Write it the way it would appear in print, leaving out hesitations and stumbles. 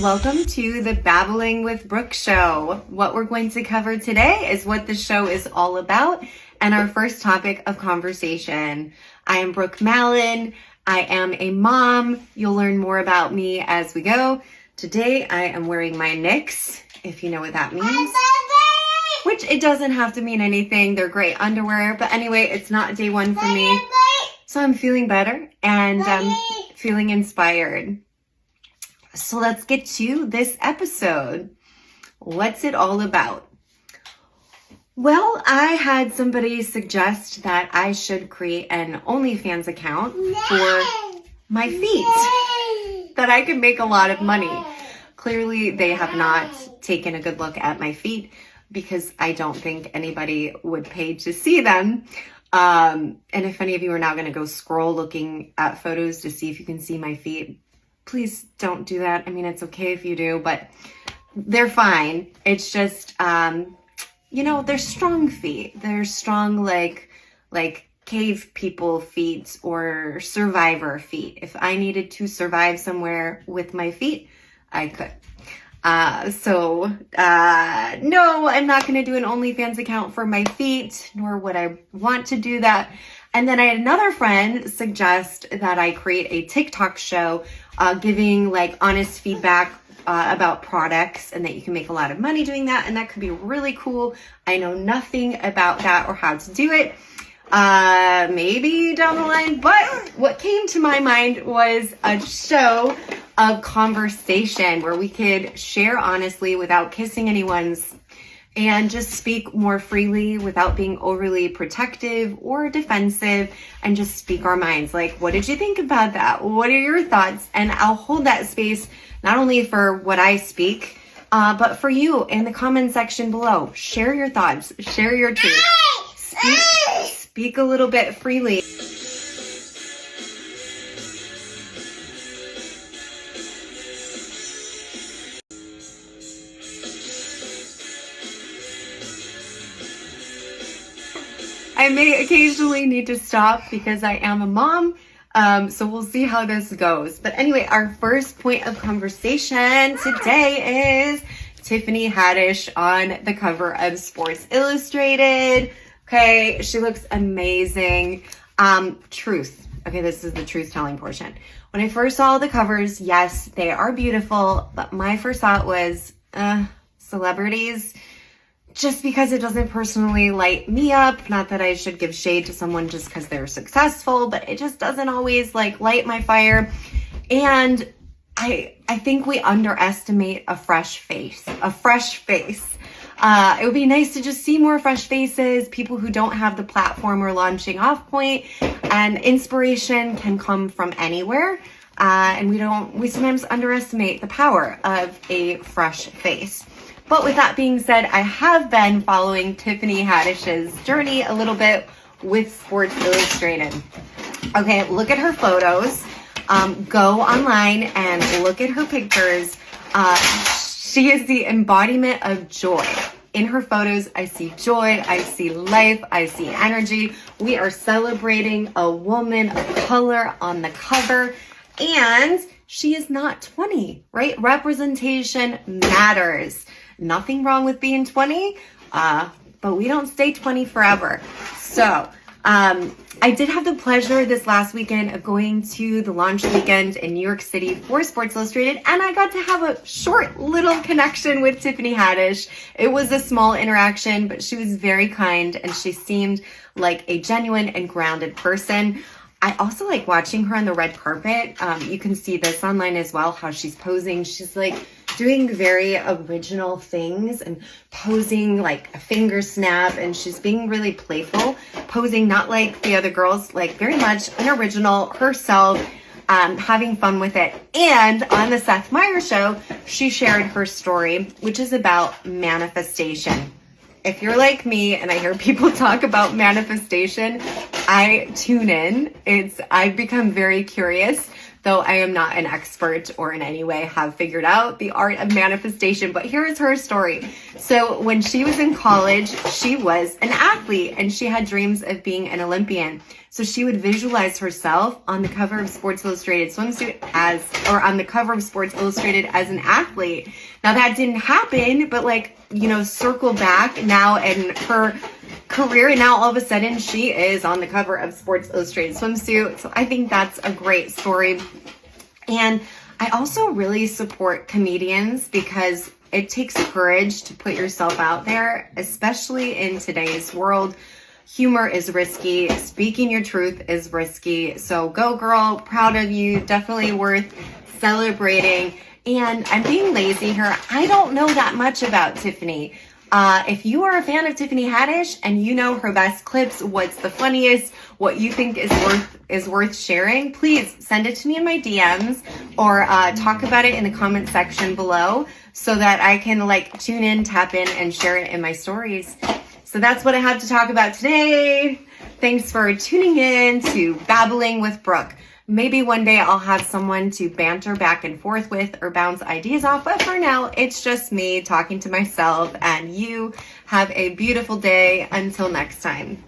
Welcome to the Babbling with Brooke show. What we're going to cover today is what the show is all about and our first topic of conversation. I am Brooke Mallon. I am a mom. You'll learn more about me as we go. Today I am wearing my Knix, if you know what that means. Which it doesn't have to mean anything. They're great underwear. But anyway, it's not day one for me. So I'm feeling better and feeling inspired. So let's get to this episode. What's it all about? Well, I had somebody suggest that I should create an OnlyFans account for my feet, that I could make a lot of money. Clearly, they have not taken a good look at my feet because I don't think anybody would pay to see them. And if any of you are now going to go scroll looking at photos to see if you can see my feet, please don't do that. I mean, it's okay if you do, but they're fine. It's just, they're strong feet. They're strong, like cave people feet or survivor feet. If I needed to survive somewhere with my feet, I could. No, I'm not going to do an OnlyFans account for my feet, nor would I want to do that. And then I had another friend suggest that I create a TikTok show giving like honest feedback about products and that you can make a lot of money doing that. And that could be really cool. I know nothing about that or how to do it. Maybe down the line. But what came to my mind was a show of conversation where we could share honestly without kissing anyone's and just speak more freely without being overly protective or defensive and just speak our minds. Like, what did you think about that? What are your thoughts? And I'll hold that space not only for what I speak, but for you in the comment section below. Share your thoughts, share your truth, speak a little bit freely. I may occasionally need to stop because I am a mom, so we'll see how this goes. But anyway, our first point of conversation today is Tiffany Haddish on the cover of Sports Illustrated. Okay, she looks amazing. Truth. Okay, this is the truth-telling portion. When I first saw the covers, yes, they are beautiful, but my first thought was, celebrities. Just because it doesn't personally light me up, not that I should give shade to someone just because they're successful, but it just doesn't always like light my fire. And I think we underestimate a fresh face. It would be nice to just see more fresh faces, people who don't have the platform or launching off point, and inspiration can come from anywhere. And we sometimes underestimate the power of a fresh face. But with that being said, I have been following Tiffany Haddish's journey a little bit with Sports Illustrated. Okay, look at her photos. Go online and look at her pictures. She is the embodiment of joy. In her photos, I see joy, I see life, I see energy. We are celebrating a woman of color on the cover, and she is not 20, right? Representation matters. Nothing wrong with being 20, but we don't stay 20 forever. So I did have the pleasure this last weekend of going to the launch weekend in New York City for Sports Illustrated, and I got to have a short little connection with Tiffany Haddish. It was a small interaction, but she was very kind, and she seemed like a genuine and grounded person. I also like watching her on the red carpet. You can see this online as well, how she's posing. She's like doing very original things and posing like a finger snap, and she's being really playful, posing not like the other girls, like very much an original herself, having fun with it. And on the Seth Meyers show, she shared her story, which is about manifestation. If you're like me and I hear people talk about manifestation, I tune in. I've become very curious though I am not an expert or in any way have figured out the art of manifestation. But here is her story. So when she was in college, she was an athlete and she had dreams of being an Olympian. So she would visualize herself on the cover of Sports Illustrated Swimsuit or on the cover of Sports Illustrated as an athlete. Now that didn't happen, but circle back now in her career, and now all of a sudden she is on the cover of Sports Illustrated Swimsuit. So I think that's a great story. And I also really support comedians because it takes courage to put yourself out there, especially in today's world. Humor is risky. Speaking your truth is risky. So go girl, proud of you. Definitely worth celebrating. And I'm being lazy here. I don't know that much about Tiffany. If you are a fan of Tiffany Haddish and you know her best clips, what's the funniest, what you think is worth sharing, please send it to me in my DMs or talk about it in the comment section below so that I can tune in, tap in, and share it in my stories. So that's what I had to talk about today. Thanks for tuning in to Babbling with Brooke. Maybe one day I'll have someone to banter back and forth with or bounce ideas off, but for now, it's just me talking to myself, and you have a beautiful day. Until next time.